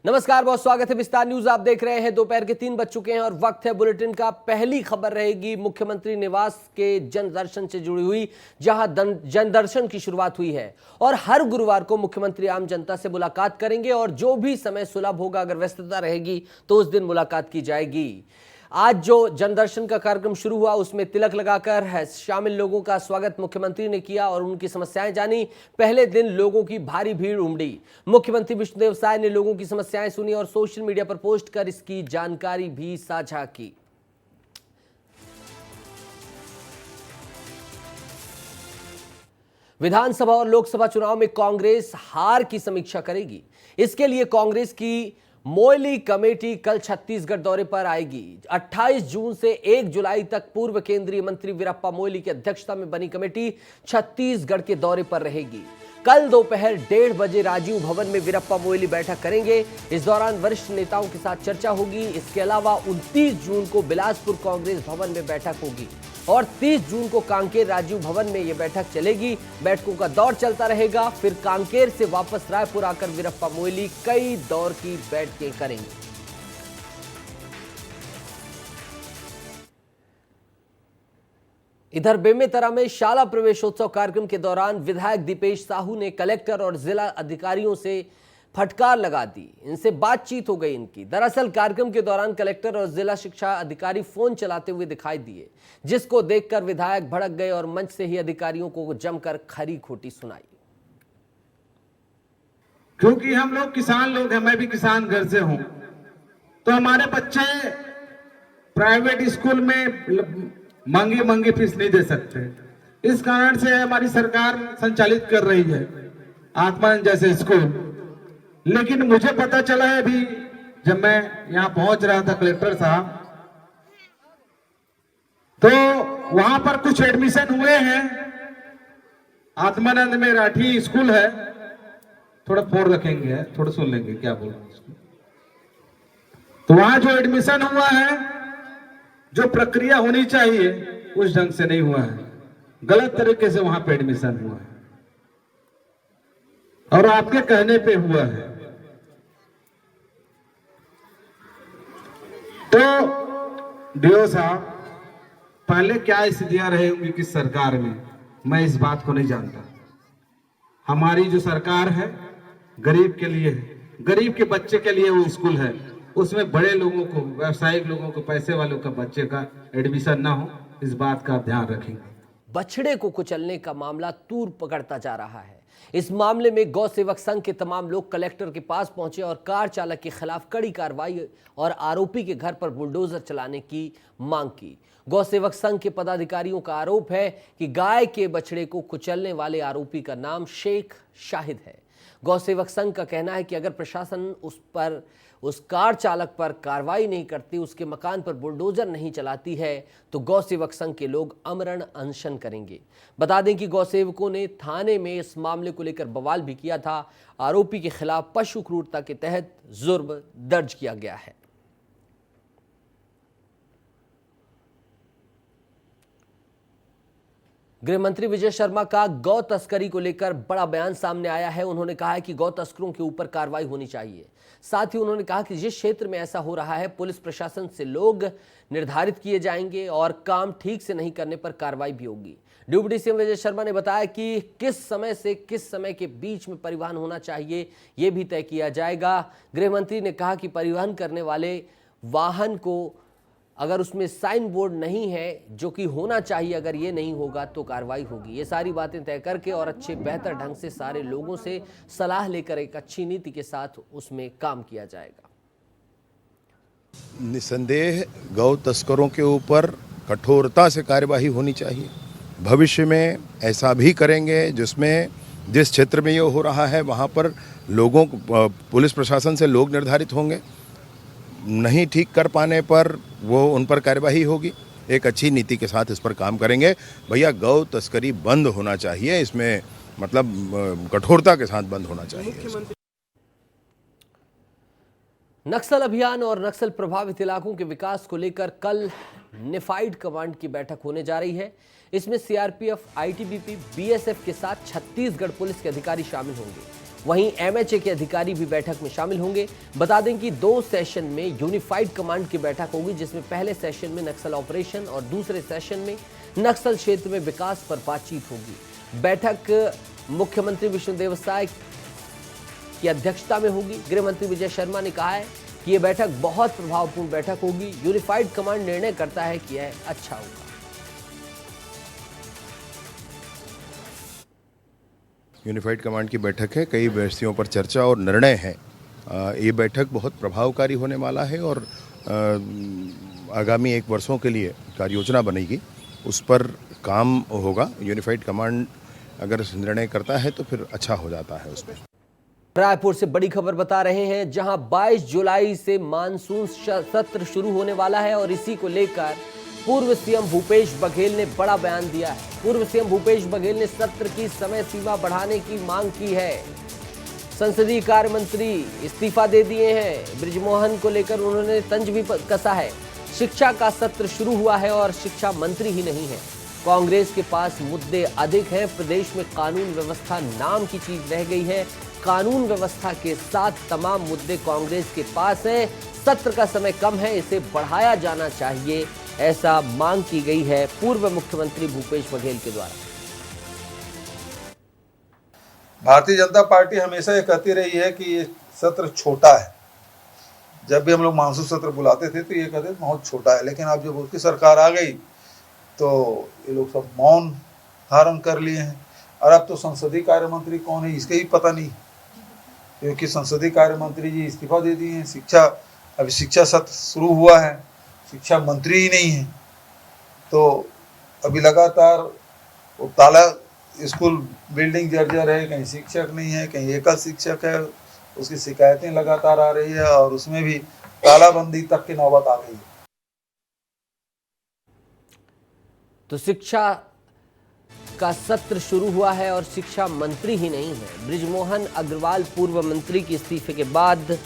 नमस्कार, बहुत स्वागत है विस्तार न्यूज। आप देख रहे हैं दोपहर के 3 बज चुके हैं और वक्त है बुलेटिन का। पहली खबर रहेगी मुख्यमंत्री निवास के जनदर्शन से जुड़ी हुई, जहां जनदर्शन की शुरुआत हुई है और हर गुरुवार को मुख्यमंत्री आम जनता से मुलाकात करेंगे और जो भी समय सुलभ होगा, अगर व्यस्तता रहेगी तो उस दिन मुलाकात की जाएगी। आज जो जनदर्शन का कार्यक्रम शुरू हुआ उसमें तिलक लगाकर शामिल लोगों का स्वागत मुख्यमंत्री ने किया और उनकी समस्याएं जानी। पहले दिन लोगों की भारी भीड़ उमड़ी। मुख्यमंत्री विष्णुदेव साय ने लोगों की समस्याएं सुनी और सोशल मीडिया पर पोस्ट कर इसकी जानकारी भी साझा की। विधानसभा और लोकसभा चुनाव में कांग्रेस हार की समीक्षा करेगी। इसके लिए कांग्रेस की मोयली कमेटी कल छत्तीसगढ़ दौरे पर आएगी। 28 जून से 1 जुलाई तक पूर्व केंद्रीय मंत्री वीरप्पा मोयली की अध्यक्षता में बनी कमेटी छत्तीसगढ़ के दौरे पर रहेगी। कल दोपहर 1:30 बजे राजीव भवन में वीरप्पा मोयली बैठक करेंगे। इस दौरान वरिष्ठ नेताओं के साथ चर्चा होगी। इसके अलावा 29 जून को बिलासपुर कांग्रेस भवन में बैठक होगी और 30 जून को कांकेर राजीव भवन में यह बैठक चलेगी। बैठकों का दौर चलता रहेगा। फिर कांकेर से वापस रायपुर आकर वीरप्पा मोयली कई दौर की बैठकें करेंगे। इधर बेमेतरा में शाला प्रवेशोत्सव कार्यक्रम के दौरान विधायक दीपेश साहू ने कलेक्टर और जिला अधिकारियों से फटकार लगा दी। इनसे बातचीत हो गई इनकी। दरअसल कार्यक्रम के दौरान कलेक्टर और जिला शिक्षा अधिकारी फोन चलाते हुए दिखाई दिए, जिसको देखकर विधायक भड़क गए और मंच से ही अधिकारियों को जमकर खरी खोटी सुनाई। क्योंकि हम लोग किसान लोग हैं, मैं भी किसान घर से हूं, तो हमारे बच्चे प्राइवेट स्कूल में महंगी फीस नहीं दे सकते। इस कारण से हमारी सरकार संचालित कर रही है आत्मानंद जैसे स्कूल। लेकिन मुझे पता चला है अभी जब मैं यहां पहुंच रहा था कलेक्टर साहब, तो वहां पर कुछ एडमिशन हुए हैं। आत्मानंद में राठी स्कूल है, थोड़ा फोन रखेंगे, थोड़ा सुन लेंगे क्या बोल रहे हैं। तो वहां जो एडमिशन हुआ है, जो प्रक्रिया होनी चाहिए उस ढंग से नहीं हुआ है। गलत तरीके से वहां पे एडमिशन हुआ है और आपके कहने पे हुआ है। तो डीओ साहब, पहले क्या स्थितियां रही होंगी किस सरकार में, मैं इस बात को नहीं जानता। हमारी जो सरकार है गरीब के लिए है, गरीब के बच्चे के लिए वो स्कूल है। उसमें बड़े लोगों को, व्यावसायिक लोगों को, पैसे वालों का बच्चे का एडमिशन ना हो, इस बात का आप ध्यान रखेंगे। बछड़े को कुचलने का मामला तूर पकड़ता जा रहा है। इस मामले में गौ सेवक संघ के तमाम लोग कलेक्टर के पास पहुंचे और कार चालक के खिलाफ कड़ी कार्रवाई और आरोपी के घर पर बुलडोजर चलाने की मांग की। गौ सेवक संघ के पदाधिकारियों का आरोप है कि गाय के बछड़े को कुचलने वाले आरोपी का नाम शेख शाहिद है। गौ सेवक संघ का कहना है कि अगर प्रशासन उस कार चालक पर कार्रवाई नहीं करती, उसके मकान पर बुलडोजर नहीं चलाती है, तो गौ सेवक संघ के लोग आमरण अनशन करेंगे। बता दें कि गौ सेवकों ने थाने में इस मामले को लेकर बवाल भी किया था। आरोपी के खिलाफ पशु क्रूरता के तहत जुर्म दर्ज किया गया है। गृह मंत्री विजय शर्मा का गौ तस्करी को लेकर बड़ा बयान सामने आया है। उन्होंने कहा है कि गौ तस्करों के ऊपर कार्रवाई होनी चाहिए। साथ ही उन्होंने कहा कि जिस क्षेत्र में ऐसा हो रहा है, पुलिस प्रशासन से लोग निर्धारित किए जाएंगे और काम ठीक से नहीं करने पर कार्रवाई भी होगी। डिप्टी सीएम विजय शर्मा ने बताया कि किस समय से किस समय के बीच में परिवहन होना चाहिए, यह भी तय किया जाएगा। गृह मंत्री ने कहा कि परिवहन करने वाले वाहन को अगर उसमें साइन बोर्ड नहीं है, जो कि होना चाहिए, अगर ये नहीं होगा तो कार्रवाई होगी। ये सारी बातें तय करके और अच्छे बेहतर ढंग से सारे लोगों से सलाह लेकर एक अच्छी नीति के साथ उसमें काम किया जाएगा। निसंदेह गौ तस्करों के ऊपर कठोरता से कार्यवाही होनी चाहिए। भविष्य में ऐसा भी करेंगे जिसमें जिस क्षेत्र में ये हो रहा है वहाँ पर लोगों को, पुलिस प्रशासन से लोग निर्धारित होंगे। नहीं ठीक कर पाने पर वो उन पर कार्यवाही होगी। एक अच्छी नीति के साथ इस पर काम करेंगे। भैया, गौ तस्करी बंद होना चाहिए, इसमें मतलब कठोरता के साथ बंद होना चाहिए। नक्सल अभियान और नक्सल प्रभावित इलाकों के विकास को लेकर कल निफाइड कमांड की बैठक होने जा रही है। इसमें सीआरपीएफ, आईटीबीपी, बीएसएफ के साथ छत्तीसगढ़ पुलिस के अधिकारी शामिल होंगे। वहीं एमएचए के अधिकारी भी बैठक में शामिल होंगे। बता दें कि 2 सेशन में यूनिफाइड कमांड की बैठक होगी, जिसमें पहले सेशन में नक्सल ऑपरेशन और दूसरे सेशन में नक्सल क्षेत्र में विकास पर बातचीत होगी। बैठक मुख्यमंत्री विष्णुदेव साय की अध्यक्षता में होगी। गृह मंत्री विजय शर्मा ने कहा है कि यह बैठक बहुत प्रभावपूर्ण बैठक होगी। यूनिफाइड कमांड निर्णय करता है कि यह अच्छा होगा। यूनिफाइड कमांड की बैठक है, कई विषयों पर चर्चा और निर्णय है। ये बैठक बहुत प्रभावकारी होने वाला है और आगामी 1 वर्षों के लिए कार्य योजना बनेगी, उस पर काम होगा। यूनिफाइड कमांड अगर निर्णय करता है तो फिर अच्छा हो जाता है उसमें। रायपुर से बड़ी खबर बता रहे हैं, जहां 22 जुलाई से मानसून सत्र शुरू होने वाला है और इसी को लेकर पूर्व सीएम भूपेश बघेल ने बड़ा बयान दिया है। पूर्व सीएम भूपेश बघेल ने सत्र की समय सीमा बढ़ाने की मांग की है। संसदीय कार्य मंत्री इस्तीफा दे दिए हैं। बृजमोहन को लेकर उन्होंने तंज भी कसा है। शिक्षा का सत्र शुरू हुआ है और शिक्षा मंत्री ही नहीं है। कांग्रेस के पास मुद्दे अधिक हैं। प्रदेश में कानून व्यवस्था नाम की चीज रह गई है। कानून व्यवस्था के साथ तमाम मुद्दे कांग्रेस के पास हैं। सत्र का समय कम है, इसे बढ़ाया जाना चाहिए, ऐसा मांग की गई है पूर्व मुख्यमंत्री भूपेश बघेल के द्वारा। भारतीय जनता पार्टी हमेशा ये कहती रही है कि ये सत्र छोटा है। जब भी हम लोग मानसून सत्र बुलाते थे तो ये कहते थे बहुत छोटा है, लेकिन अब जब उसकी सरकार आ गई तो ये लोग सब मौन धारण कर लिए हैं। और अब तो संसदीय कार्य मंत्री कौन है इसके ही पता नहीं, क्योंकि संसदीय कार्य मंत्री जी इस्तीफा दे दिए हैं। अभी शिक्षा सत्र शुरू हुआ है, शिक्षा मंत्री ही नहीं है। तो अभी लगातार वो ताला स्कूल बिल्डिंग जर्जर है, कहीं शिक्षक नहीं है, कहीं एकल शिक्षक है, उसकी शिकायतें लगातार आ रही है और उसमें भी तालाबंदी तक की नौबत आ गई है। तो शिक्षा का सत्र शुरू हुआ है और शिक्षा मंत्री ही नहीं है। बृजमोहन अग्रवाल पूर्व मंत्री के इस्तीफे के बाद,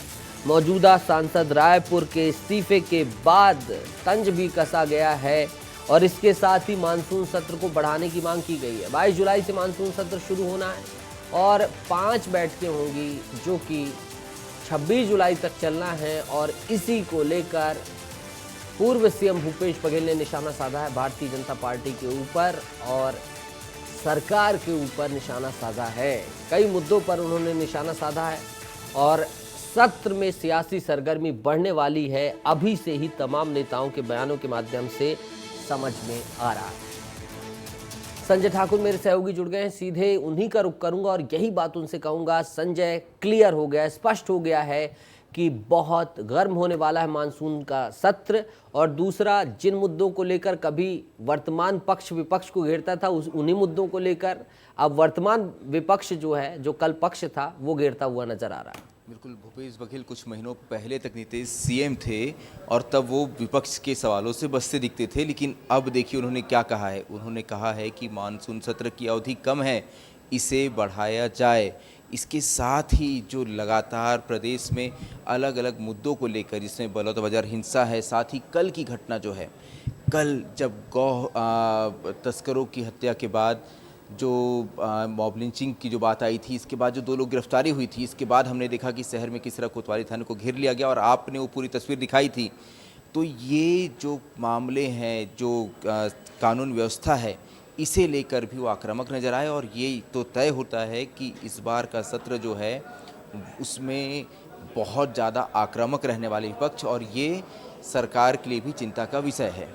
मौजूदा सांसद रायपुर के इस्तीफे के बाद तंज भी कसा गया है और इसके साथ ही मानसून सत्र को बढ़ाने की मांग की गई है। 22 जुलाई से मानसून सत्र शुरू होना है और 5 बैठकें होंगी जो कि 26 जुलाई तक चलना है और इसी को लेकर पूर्व सीएम भूपेश बघेल ने निशाना साधा है भारतीय जनता पार्टी के ऊपर और सरकार के ऊपर निशाना साधा है। कई मुद्दों पर उन्होंने निशाना साधा है और सत्र में सियासी सरगर्मी बढ़ने वाली है, अभी से ही तमाम नेताओं के बयानों के माध्यम से समझ में आ रहा है। संजय ठाकुर मेरे सहयोगी जुड़ गए हैं, सीधे उन्हीं का रुख करूंगा और यही बात उनसे कहूंगा। संजय, क्लियर हो गया, स्पष्ट हो गया है कि बहुत गर्म होने वाला है मानसून का सत्र। और दूसरा, जिन मुद्दों को लेकर कभी वर्तमान पक्ष विपक्ष को घेरता था, उन्हीं मुद्दों को लेकर अब वर्तमान विपक्ष जो है, जो कल पक्ष था, वो घेरता हुआ नजर आ रहा है। बिल्कुल, भूपेश बघेल कुछ महीनों पहले तक नीतीश सीएम थे और तब वो विपक्ष के सवालों से बचते दिखते थे, लेकिन अब देखिए उन्होंने क्या कहा है। उन्होंने कहा है कि मानसून सत्र की अवधि कम है, इसे बढ़ाया जाए। इसके साथ ही जो लगातार प्रदेश में अलग अलग मुद्दों को लेकर, जिसमें बलौदाबाजार हिंसा है, साथ ही कल की घटना जो है, कल जब गौ तस्करों की हत्या के बाद जो मॉब लिंचिंग की जो बात आई थी, इसके बाद जो 2 लोग गिरफ्तारी हुई थी, इसके बाद हमने देखा कि शहर में किस तरह कोतवाली थाने को घेर लिया गया और आपने वो पूरी तस्वीर दिखाई थी। तो ये जो मामले हैं, जो कानून व्यवस्था है, इसे लेकर भी वो आक्रामक नज़र आए और ये तो तय होता है कि इस बार का सत्र जो है उसमें बहुत ज़्यादा आक्रामक रहने वाले विपक्ष और ये सरकार के लिए भी चिंता का विषय है।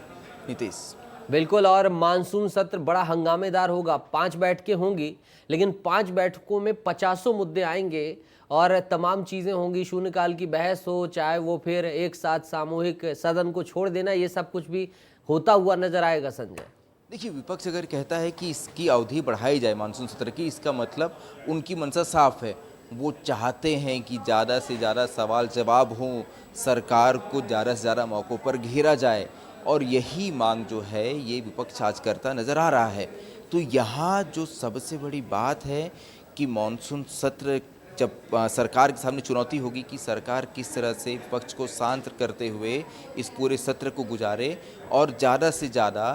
नीतीश बिल्कुल, और मानसून सत्र बड़ा हंगामेदार होगा। 5 बैठकें होंगी, लेकिन 5 बैठकों में 50 मुद्दे आएंगे और तमाम चीज़ें होंगी। शून्यकाल की बहस हो, चाहे वो फिर एक साथ सामूहिक सदन को छोड़ देना, ये सब कुछ भी होता हुआ नजर आएगा। संजय, देखिए, विपक्ष अगर कहता है कि इसकी अवधि बढ़ाई जाए मानसून सत्र की, इसका मतलब उनकी मंशा साफ है। वो चाहते हैं कि ज़्यादा से ज़्यादा सवाल जवाब हों, सरकार को ज़्यादा से ज़्यादा मौक़ों पर घेरा जाए और यही मांग जो है ये विपक्ष आज करता नज़र आ रहा है। तो यहाँ जो सबसे बड़ी बात है कि मानसून सत्र जब सरकार के सामने चुनौती होगी कि सरकार किस तरह से विपक्ष को शांत करते हुए इस पूरे सत्र को गुजारे और ज़्यादा से ज़्यादा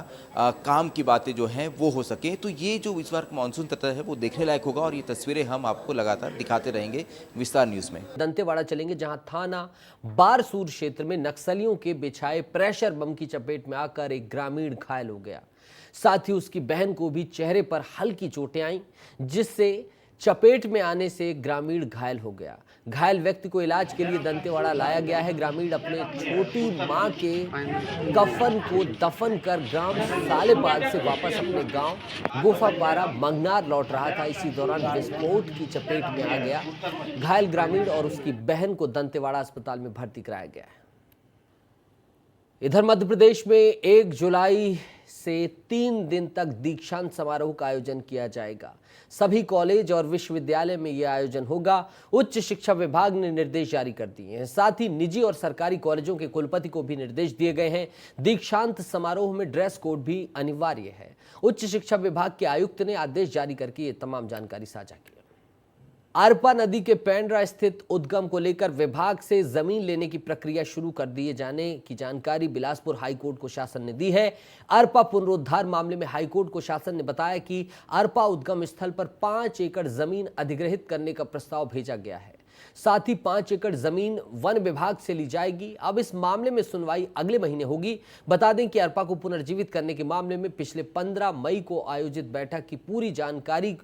काम की बातें जो हैं वो हो सके। तो ये जो इस बार मानसून सत्र है वो देखने लायक होगा और ये तस्वीरें हम आपको लगातार दिखाते रहेंगे विस्तार न्यूज़ में। दंतेवाड़ा चलेंगे, जहां थाना बारसूर क्षेत्र में नक्सलियों के बिछाए प्रेशर बम की चपेट में आकर एक ग्रामीण घायल हो गया। साथ ही उसकी बहन को भी चेहरे पर हल्की चोटें आईं, जिससे चपेट में आने से ग्रामीण घायल हो गया। घायल व्यक्ति को इलाज के लिए दंतेवाड़ा लाया गया है। ग्रामीण अपने छोटी मां के कफन को दफन कर ग्राम सालेपाल से वापस अपने गांव गुफापारा मंगनार लौट रहा था। इसी दौरान विस्फोट की चपेट में आ गया। घायल ग्रामीण और उसकी बहन को दंतेवाड़ा अस्पताल में भर्ती कराया गया है। इधर मध्य प्रदेश में 1 जुलाई से 3 दिन तक दीक्षांत समारोह का आयोजन किया जाएगा। सभी कॉलेज और विश्वविद्यालय में यह आयोजन होगा। उच्च शिक्षा विभाग ने निर्देश जारी कर दिए हैं। साथ ही निजी और सरकारी कॉलेजों के कुलपति को भी निर्देश दिए गए हैं। दीक्षांत समारोह में ड्रेस कोड भी अनिवार्य है। उच्च शिक्षा विभाग के आयुक्त ने आदेश जारी करके ये तमाम जानकारी साझा की। अरपा नदी के पेंड्रा स्थित उद्गम को लेकर विभाग से जमीन लेने की प्रक्रिया शुरू कर दिए जाने की जानकारी बिलासपुर हाईकोर्ट को शासन ने दी है। अरपा पुनरुद्धार मामले में हाईकोर्ट को शासन ने बताया कि अरपा उद्गम स्थल पर 5 एकड़ जमीन अधिग्रहित करने का प्रस्ताव भेजा गया है। साथ ही 5 एकड़ जमीन वन विभाग से ली जाएगी। अब इस मामले में सुनवाई अगले महीने होगी। बता दें कि अरपा को पुनर्जीवित करने के मामले में पिछले 15 मई को आयोजित बैठक की पूरी जानकारी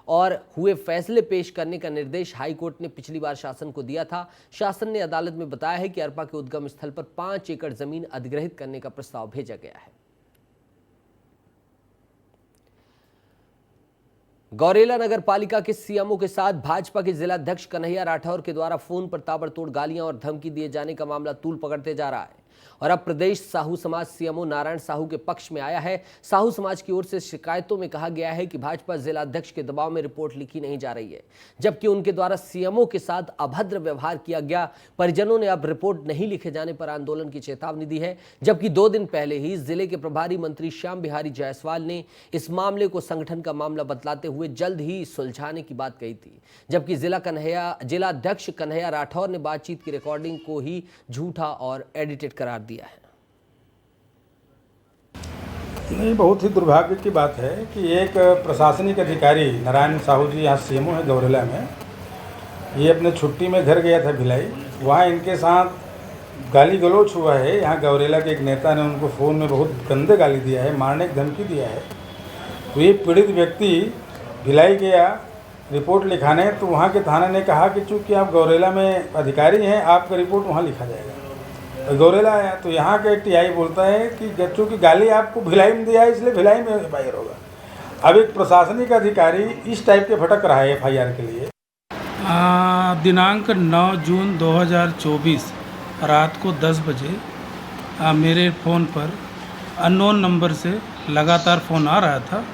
और हुए फैसले पेश करने का निर्देश हाईकोर्ट ने पिछली बार शासन को दिया था। शासन ने अदालत में बताया है कि अरपा के उद्गम स्थल पर 5 एकड़ जमीन अधिग्रहित करने का प्रस्ताव भेजा गया है। गौरेला नगर पालिका के सीएमओ के साथ भाजपा के जिलाध्यक्ष कन्हैया राठौर के द्वारा फोन पर ताबड़तोड़ गालियां और धमकी दिए जाने का मामला तूल पकड़ते जा रहा है और अब प्रदेश साहू समाज सीएमओ नारायण साहू के पक्ष में आया है। साहू समाज की ओर से शिकायतों में कहा गया है कि भाजपा जिलाध्यक्ष के दबाव में रिपोर्ट लिखी नहीं जा रही है, जबकि उनके द्वारा सीएमओ के साथ अभद्र व्यवहार किया गया। परिजनों ने अब रिपोर्ट नहीं लिखे जाने पर आंदोलन की चेतावनी दी है, जबकि 2 दिन पहले ही जिले के प्रभारी मंत्री श्याम बिहारी जायसवाल ने इस मामले को संगठन का मामला बतलाते हुए जल्द ही सुलझाने की बात कही थी, जबकि जिलाध्यक्ष कन्हैया राठौर ने बातचीत की रिकॉर्डिंग को ही झूठा और एडिटेड करार दिया है। नहीं, बहुत ही दुर्भाग्य की बात है कि एक प्रशासनिक अधिकारी नारायण साहू जी यहाँ सीएमओ है गौरेला में, ये अपने छुट्टी में घर गया था भिलाई, वहाँ इनके साथ गाली गलौच हुआ है। यहाँ गौरेला के एक नेता ने उनको फ़ोन में बहुत गंदे गाली दिया है, मारने की धमकी दिया है। तो ये पीड़ित व्यक्ति भिलाई गया रिपोर्ट लिखाने, तो वहाँ के थाने ने कहा कि चूँकि आप गौरेला में अधिकारी हैं, आपका रिपोर्ट वहाँ लिखा जाएगा। गौरेला आया तो यहाँ के टीआई बोलता है कि चूँकि गाली आपको भिलाई में दिया है इसलिए भिलाई में एफआईआर होगा। अब एक प्रशासनिक अधिकारी इस टाइप के भटक रहा है एफआईआर के लिए। दिनांक 9 जून 2024 रात को 10 बजे मेरे फ़ोन पर अननोन नंबर से लगातार फ़ोन आ रहा था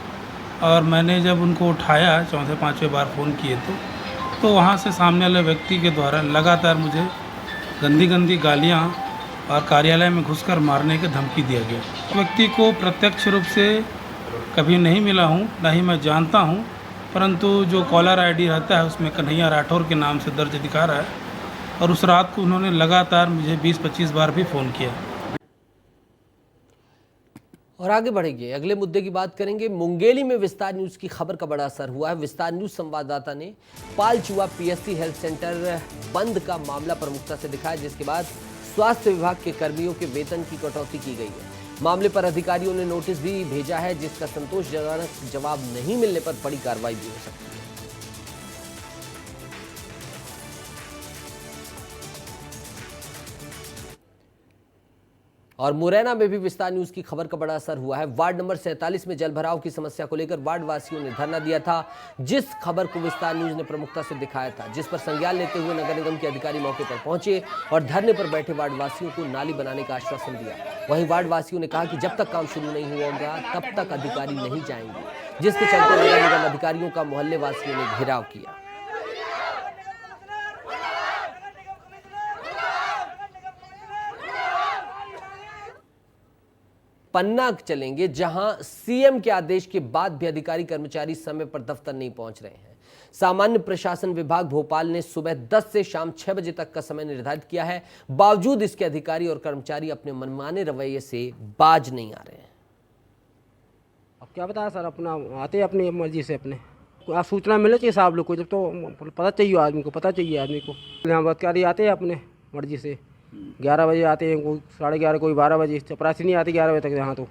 और मैंने जब उनको उठाया 4-5वें बार फ़ोन किए तो वहाँ से सामने वाले व्यक्ति के द्वारा लगातार मुझे गंदी गालियाँ और कार्यालय में घुसकर मारने की धमकी दिया गया। व्यक्ति को प्रत्यक्ष रूप से कभी नहीं मिला हूँ, ना ही मैं जानता हूँ, परंतु जो कॉलर आईडी रहता है उसमें कन्हैया राठौर के नाम से दर्ज दिखा रहा है और उस रात को उन्होंने लगातार मुझे 20-25 बार भी फ़ोन किया। और आगे बढ़ेंगे, अगले मुद्दे की बात करेंगे। मुंगेली में विस्तार न्यूज की खबर का बड़ा असर हुआ है। विस्तार न्यूज संवाददाता ने पालचुआ पीएससी हेल्थ सेंटर बंद का मामला प्रमुखता से दिखाया, जिसके बाद स्वास्थ्य विभाग के कर्मियों के वेतन की कटौती की गई है। मामले पर अधिकारियों ने नोटिस भी भेजा है, जिसका संतोषजनक जवाब नहीं मिलने पर बड़ी कार्रवाई भी हो सकती है। और मुरैना में भी विस्तार न्यूज की खबर का बड़ा असर हुआ है। वार्ड नंबर 47 में जलभराव की समस्या को लेकर वार्ड वासियों ने धरना दिया था, जिस खबर को विस्तार न्यूज ने प्रमुखता से दिखाया था, जिस पर संज्ञान लेते हुए नगर निगम के अधिकारी मौके पर पहुंचे और धरने पर बैठे वार्ड वासियों को नाली बनाने का आश्वासन दिया। वहीं वार्ड वासियों ने कहा कि जब तक काम शुरू नहीं होगा तब तक अधिकारी नहीं जाएंगे, जिसके चलते नगर निगम अधिकारियों का मोहल्ले वासियों ने घेराव किया। पन्ना चलेंगे, जहां सीएम के आदेश के बाद भी अधिकारी कर्मचारी समय पर दफ्तर नहीं पहुंच रहे हैं। सामान्य प्रशासन विभाग भोपाल ने सुबह 10 से शाम 6 बजे तक का समय निर्धारित किया है। बावजूद इसके अधिकारी और कर्मचारी अपने मनमाने रवैये से बाज नहीं आ रहे हैं। अब क्या बताया सर, अपना आते हैं अपनी मर्जी से अपने आप सूचना मिलनी चाहिए साहब लोग को, जब तो पता चाहिए आदमी को, यहाँ अधिकारी आते हैं अपने मर्जी से। 11 बजे आते हैं, कोई 11:30, कोई 12 बजे। चपरासी नहीं आती 11 बजे तक यहाँ तो।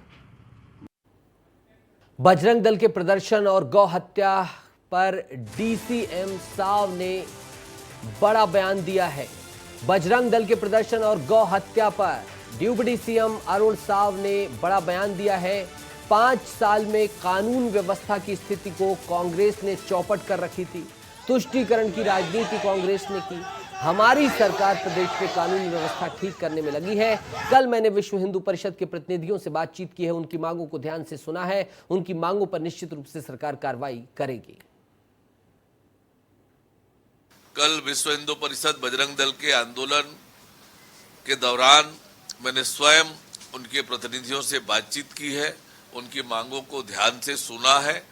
बजरंग दल के प्रदर्शन और गौ हत्या पर डीसीएम साव ने बड़ा बयान दिया है। बजरंग दल के प्रदर्शन और गौ हत्या पर डिप्टी सीएम अरुण साव ने बड़ा बयान दिया है। 5 साल में कानून व्यवस्था की स्थिति को कांग्रेस ने चौपट कर रखी थी। तुष्टीकरण की राजनीति कांग्रेस ने की। हमारी सरकार प्रदेश में कानून व्यवस्था ठीक करने में लगी है। कल मैंने विश्व हिंदू परिषद के प्रतिनिधियों से बातचीत की है, उनकी मांगों को ध्यान से सुना है। उनकी मांगों पर निश्चित रूप से सरकार कार्रवाई करेगी। कल विश्व हिंदू परिषद बजरंग दल के आंदोलन के दौरान मैंने स्वयं उनके प्रतिनिधियों से बातचीत की है, उनकी मांगों को ध्यान से सुना है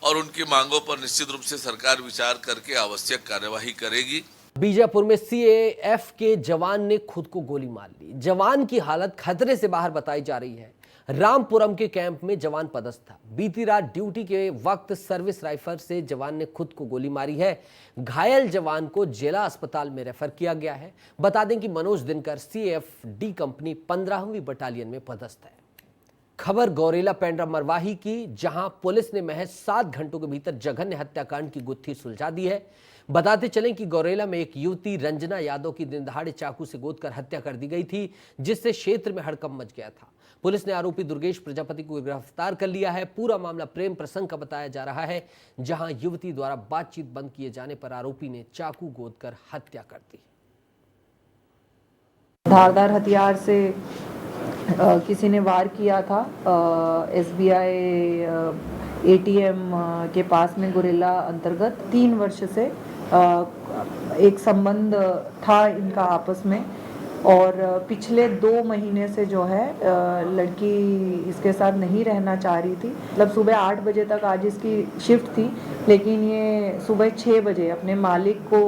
और उनकी मांगों पर निश्चित रूप से सरकार विचार करके आवश्यक कार्यवाही करेगी। बीजापुर में सीएएफ के जवान ने खुद को गोली मार ली। जवान की हालत खतरे से बाहर बताई जा रही है। रामपुरम के कैंप में जवान पदस्थ था। बीती रात ड्यूटी के वक्त सर्विस राइफल से जवान ने खुद को गोली मारी है। घायल जवान को जिला अस्पताल में रेफर किया गया है। बता दें कि Manoj Dinkar CAF D company 15वीं बटालियन में पदस्थ है। खबर गौरेला पेंड्रा मरवाही की, जहां पुलिस ने महज 7 घंटों के भीतर जघन्य हत्याकांड की गुत्थी सुलझा दी है। बताते चलें कि गौरेला में एक युवती रंजना यादव की दिन दहाड़े चाकू से गोदकर हत्या कर दी गई थी, जिससे क्षेत्र में हड़कंप मच गया था। पुलिस ने आरोपी दुर्गेश प्रजापति को गिरफ्तार कर लिया है। पूरा मामला प्रेम प्रसंग का बताया जा रहा है, जहां युवती द्वारा बातचीत बंद किए जाने पर आरोपी ने चाकू गोदकर हत्या कर दी। धारदार हथियार से किसी ने वार किया था एसबीआई एटीएम के पास में गुरेला अंतर्गत। 3 वर्ष से एक संबंध था इनका आपस में और पिछले 2 महीने से जो है लड़की इसके साथ नहीं रहना चाह रही थी। मतलब सुबह 8 बजे तक आज इसकी शिफ्ट थी, लेकिन ये सुबह 6 बजे अपने मालिक को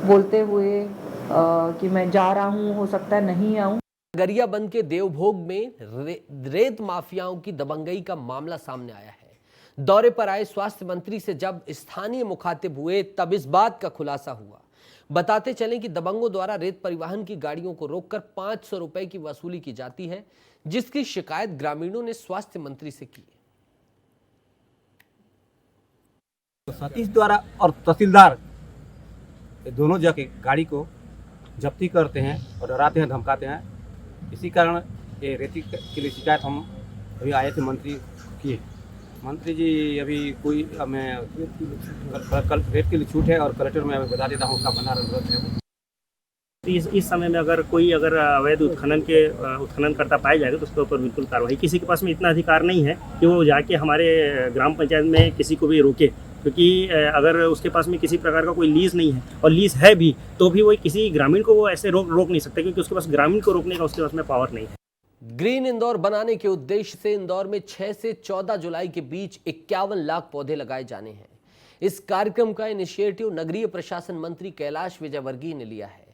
बोलते हुए कि मैं जा रहा हूँ, हो सकता है नहीं आऊँ। गरियाबंद के देवभोग में रेत माफियाओं की दबंगई का मामला सामने आया है। दौरे पर आए स्वास्थ्य मंत्री से जब स्थानीय मुखातिब हुए तब इस बात का खुलासा हुआ। बताते चलें कि दबंगों द्वारा रेत परिवहन की गाड़ियों को रोककर 500 रुपए की वसूली की जाती है, जिसकी शिकायत ग्रामीणों ने स्वास्थ्य मंत्री से की। तो सतीश द्वारा और तहसीलदार दोनों जाके गाड़ी को जब्ती करते हैं और डराते हैं, धमकाते हैं। इसी कारण ये रेती के लिए शिकायत हम अभी आए थे मंत्री की। मंत्री जी अभी कोई मैं कल रेट के लिए छूट है और कलेक्टर में बता देता हूँ, उसका बना अनुरोध है। इस समय में अगर कोई अवैध उत्खनन करता पाया जाएगा तो उसके ऊपर बिल्कुल कार्रवाई। किसी के पास में इतना अधिकार नहीं है कि वो जाके हमारे ग्राम पंचायत में किसी को भी रोके, क्योंकि अगर उसके पास में किसी प्रकार का कोई लीज नहीं है और लीज है भी तो भी वो किसी ग्रामीण को वो ऐसे रोक नहीं सकता, क्योंकि उसके पास ग्रामीण को रोकने का उसके पास में पावर नहीं है। ग्रीन इंदौर बनाने के उद्देश्य से इंदौर में 6 से 14 जुलाई के बीच 51 लाख पौधे लगाए जाने हैं। इस कार्यक्रम का इनिशिएटिव नगरीय प्रशासन मंत्री कैलाश विजयवर्गीय ने लिया है।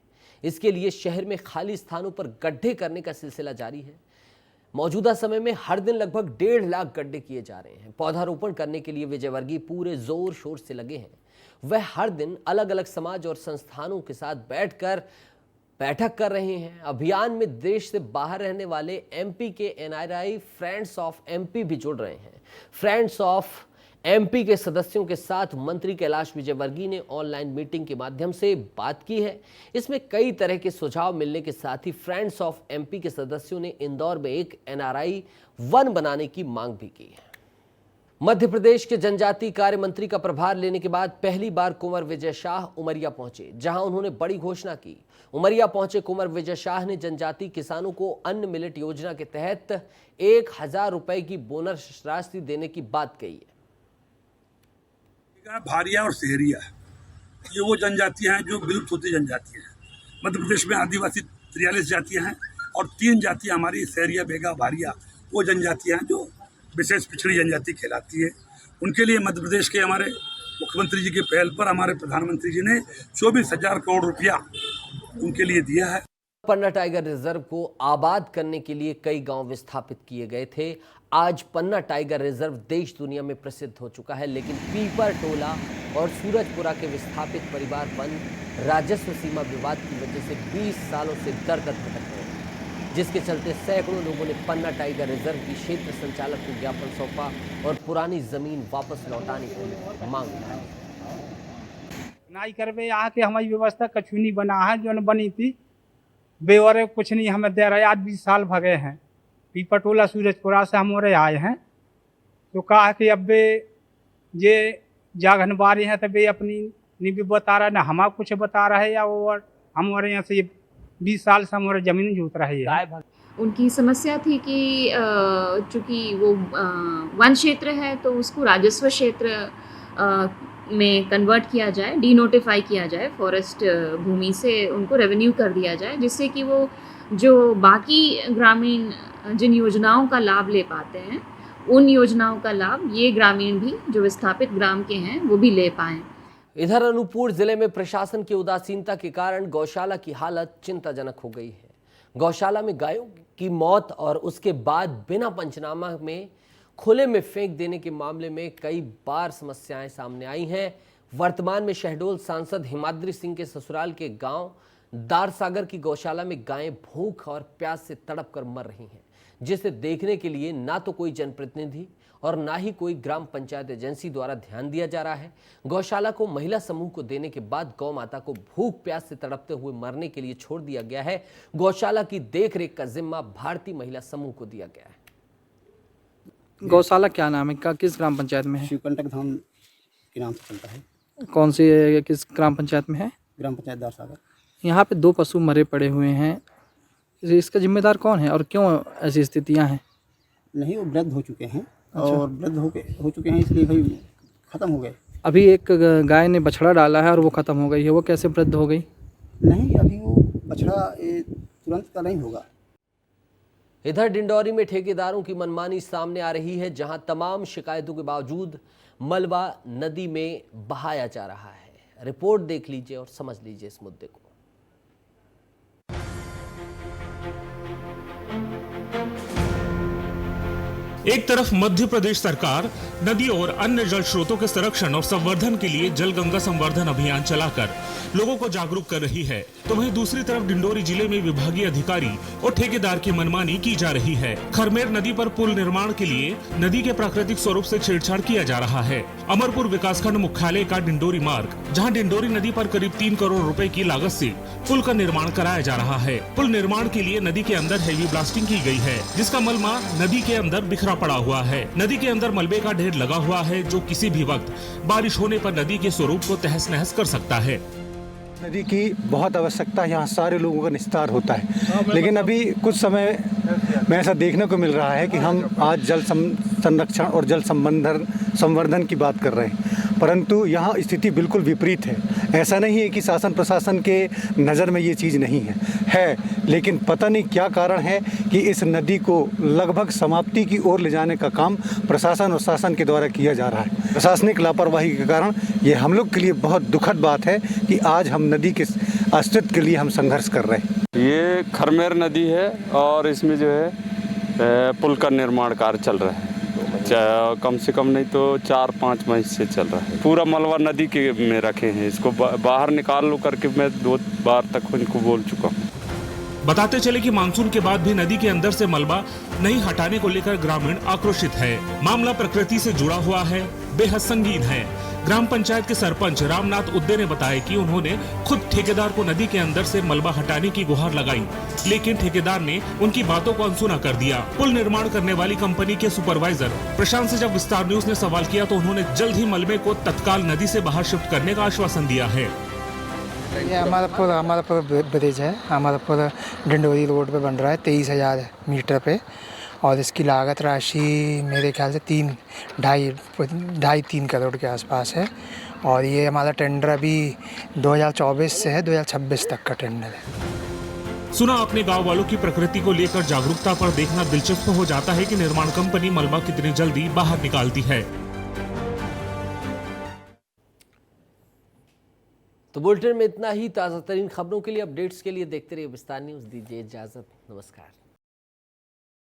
इसके लिए शहर में खाली स्थानों पर गड्ढे करने का सिलसिला जारी है। मौजूदा समय में हर दिन लगभग 1.5 लाख गड्ढे किए जा रहे हैं। पौधारोपण करने के लिए विजयवर्गीय पूरे जोर शोर से लगे हैं। वह हर दिन अलग अलग समाज और संस्थानों के साथ बैठक कर रहे हैं। अभियान में देश से बाहर रहने वाले एमपी के एनआरआई फ्रेंड्स ऑफ एमपी भी जुड़ रहे हैं। फ्रेंड्स ऑफ एमपी के सदस्यों के साथ मंत्री कैलाश विजयवर्गीय ने ऑनलाइन मीटिंग के माध्यम से बात की है। इसमें कई तरह के सुझाव मिलने के साथ ही फ्रेंड्स ऑफ एमपी के सदस्यों ने इंदौर में एक एनआरआई वन बनाने की मांग भी की है। मध्य प्रदेश के जनजातीय कार्य मंत्री का प्रभार लेने के बाद पहली बार कुंवर विजय शाह उमरिया पहुंचे, जहां उन्होंने बड़ी घोषणा की। उमरिया पहुंचे कुंवर विजय शाह ने जनजातीय किसानों को अन्न मिलेट योजना के तहत 1000 रुपए की बोनस राशि देने की बात कही है। भारिया और शहरिया ये वो जनजातियां हैं जो विलुप्त होती जनजातियां हैं। मध्य प्रदेश में आदिवासी 43 जातियां हैं और 3 जातियां हमारी शहरिया, बेगा, भारिया वो जनजातियां हैं जो विशेष पिछड़ी जनजाति कहलाती है। उनके लिए मध्य प्रदेश के हमारे मुख्यमंत्री जी की पहल पर हमारे प्रधानमंत्री जी ने 24,000 करोड़ रुपया उनके लिए दिया है। पन्ना टाइगर रिजर्व को आबाद करने के लिए कई गांव विस्थापित किए गए थे। आज पन्ना टाइगर रिजर्व देश दुनिया में प्रसिद्ध हो चुका है, लेकिन पीपर टोला और सूरजपुरा के विस्थापित परिवार वन राजस्व सीमा विवाद की वजह से 20 सालों से दर-दर भटक रहे हैं, जिसके चलते सैकड़ों लोगों ने पन्ना टाइगर रिजर्व की क्षेत्र संचालक को ज्ञापन सौंपा और पुरानी जमीन वापस लौटाने की मांग उठाई। नाई करवे यहाँ के हमारी व्यवस्था कछु नहीं बना है, जो बनी थी बेवरे कुछ नहीं हमें दे रहे। आज 20 साल भगे हैं, पीपटोला सूरजपुरा से हम और आए हैं, तो कहा कि अब ये जागनबारी हैं तब अपनी नहीं भी बता रहा, ना हम कुछ बता रहे या वो हमारे यहाँ से 20 साल से हमारे ज़मीन जोत रही है। उनकी समस्या थी कि चूँकि वो वन क्षेत्र है तो उसको राजस्व क्षेत्र में कन्वर्ट किया जाए, डीनोटिफाई किया जाए, फॉरेस्ट भूमि से उनको रेवेन्यू कर दिया जाए, जिससे कि वो जो बाकी ग्रामीण जिन योजनाओं का लाभ ले पाते हैं उन योजनाओं का लाभ ये ग्रामीण भी जो विस्थापित ग्राम के हैं वो भी ले पाएँ। इधर अनूपपुर जिले में प्रशासन की उदासीनता के कारण गौशाला की हालत चिंताजनक हो गई है। गौशाला में गायों की मौत और उसके बाद बिना पंचनामा में खुले में फेंक देने के मामले में कई बार समस्याएं सामने आई हैं। वर्तमान में शहडोल सांसद हिमाद्री सिंह के ससुराल के गांव दारसागर की गौशाला में गायें भूख और प्यास से तड़प कर मर रही हैं, जिसे देखने के लिए ना तो कोई जनप्रतिनिधि और ना ही कोई ग्राम पंचायत एजेंसी द्वारा ध्यान दिया जा रहा है। गौशाला को महिला समूह को देने के बाद गौ माता को भूख प्यास से तड़पते हुए मरने के लिए छोड़ दिया गया है। गौशाला की देखरेख का जिम्मा भारतीय महिला समूह को दिया गया है। गौशाला क्या नाम है, का किस ग्राम पंचायत में है? शिवकंटक धाम के नाम से चलता है। कौन सी किस ग्राम पंचायत में है? ग्राम पंचायत दारसागर। यहाँ पे 2 पशु मरे पड़े हुए हैं, इसका जिम्मेदार कौन है और क्यों ऐसी स्थितियाँ हैं? नहीं, वो वृद्ध हो चुके हैं। अच्छा। और वृद्ध हो चुके हैं इसलिए भाई ख़त्म हो गए। अभी एक गाय ने बछड़ा डाला है और वो ख़त्म हो गई है, वो कैसे वृद्ध हो गई? नहीं, अभी वो बछड़ा तुरंत का नहीं होगा। इधर डिंडौरी में ठेकेदारों की मनमानी सामने आ रही है, जहां तमाम शिकायतों के बावजूद मलबा नदी में बहाया जा रहा है। रिपोर्ट देख लीजिए और समझ लीजिए इस मुद्दे को। एक तरफ मध्य प्रदेश सरकार नदी और अन्य जल स्रोतों के संरक्षण और संवर्धन के लिए जल गंगा संवर्धन अभियान चलाकर लोगों को जागरूक कर रही है, तो वहीं दूसरी तरफ डिंडोरी जिले में विभागीय अधिकारी और ठेकेदार की मनमानी की जा रही है। खरमेर नदी पर पुल निर्माण के लिए नदी के प्राकृतिक स्वरूप से छेड़छाड़ किया जा रहा है। अमरपुर विकासखंड मुख्यालय का डिंडोरी मार्ग, जहां डिंडोरी नदी पर करीब 3 करोड़ रुपए की लागत से पुल का निर्माण कराया जा रहा है। पुल निर्माण के लिए नदी के अंदर हेवी ब्लास्टिंग की गई है, जिसका मलबा नदी के अंदर बिखरा पड़ा हुआ है। नदी के अंदर मलबे का ढेर लगा हुआ है, जो किसी भी वक्त बारिश होने पर नदी के स्वरूप को तहस नहस कर सकता है। नदी की बहुत आवश्यकता, यहाँ सारे लोगों का निस्तार होता है, लेकिन अभी कुछ समय में ऐसा देखने को मिल रहा है कि हम आज जल संरक्षण और जल संवर्धन की बात कर रहे हैं, परंतु यहाँ स्थिति बिल्कुल विपरीत है। ऐसा नहीं है कि शासन प्रशासन के नज़र में ये चीज़ नहीं है, लेकिन पता नहीं क्या कारण है कि इस नदी को लगभग समाप्ति की ओर ले जाने का काम प्रशासन और शासन के द्वारा किया जा रहा है। प्रशासनिक लापरवाही के कारण ये हम लोग के लिए बहुत दुखद बात है कि आज हम नदी के अस्तित्व के लिए हम संघर्ष कर रहे हैं। ये खरमेर नदी है और इसमें जो है पुल का निर्माण कार्य चल रहा है, कम से कम नहीं तो 4-5 महीने से चल रहा है। पूरा मलबा नदी के में रखे हैं, इसको बाहर निकाल लो करके मैं 2 बार तक इनको बोल चुका हूँ। बताते चले कि मानसून के बाद भी नदी के अंदर से मलबा नहीं हटाने को लेकर ग्रामीण आक्रोशित है। मामला प्रकृति से जुड़ा हुआ है, बेहद संगीन है। ग्राम पंचायत के सरपंच रामनाथ उद्दे ने बताया कि उन्होंने खुद ठेकेदार को नदी के अंदर से मलबा हटाने की गुहार लगाई, लेकिन ठेकेदार ने उनकी बातों को अनसुना कर दिया। पुल निर्माण करने वाली कंपनी के सुपरवाइजर प्रशांत से जब विस्तार न्यूज ने सवाल किया तो उन्होंने जल्द ही मलबे को तत्काल नदी से बाहर शिफ्ट करने का आश्वासन दिया है। ये हमारा पुल ब्रिज है, हमारा पुल डिंडोरी रोड पे बन रहा है 23,000 मीटर पे, और इसकी लागत राशि मेरे ख्याल से 2.5-3 करोड़ के आसपास है, और ये हमारा टेंडर अभी 2024 से है 2026 तक का टेंडर है। सुना अपने गांव वालों की प्रकृति को लेकर जागरूकता पर देखना दिलचस्प हो जाता है कि निर्माण कंपनी मलबा कितनी जल्दी बाहर निकालती है। तो बुलेटिन में इतना ही। ताज़ा तरीन खबरों के लिए, अपडेट्स के लिए देखते रहिए विस्तार न्यूज़। दीजिए इजाज़त, नमस्कार।